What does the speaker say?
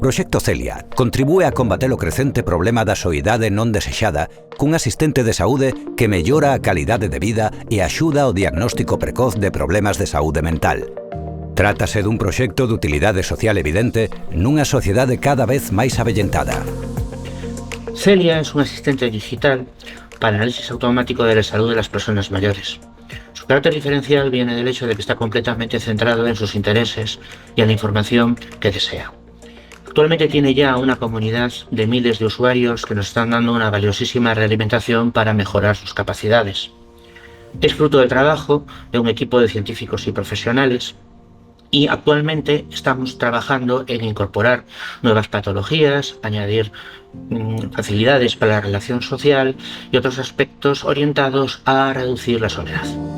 Proxecto Celia contribúe a combater o crecente problema da soidade non desexada cun asistente de saúde que mellora a calidade de vida e axuda ao diagnóstico precoz de problemas de saúde mental. Trátase dun proxecto de utilidade social evidente nunha sociedade cada vez máis avellentada. Celia es un asistente digital para análisis automático de la salud de las personas mayores. Su carácter diferencial viene del hecho de que está completamente centrado en sus intereses y en la información que desea. Actualmente tiene ya una comunidad de miles de usuarios que nos están dando una valiosísima realimentación para mejorar sus capacidades. Es fruto del trabajo de un equipo de científicos y profesionales y actualmente estamos trabajando en incorporar nuevas patologías, añadir facilidades para la relación social y otros aspectos orientados a reducir la soledad.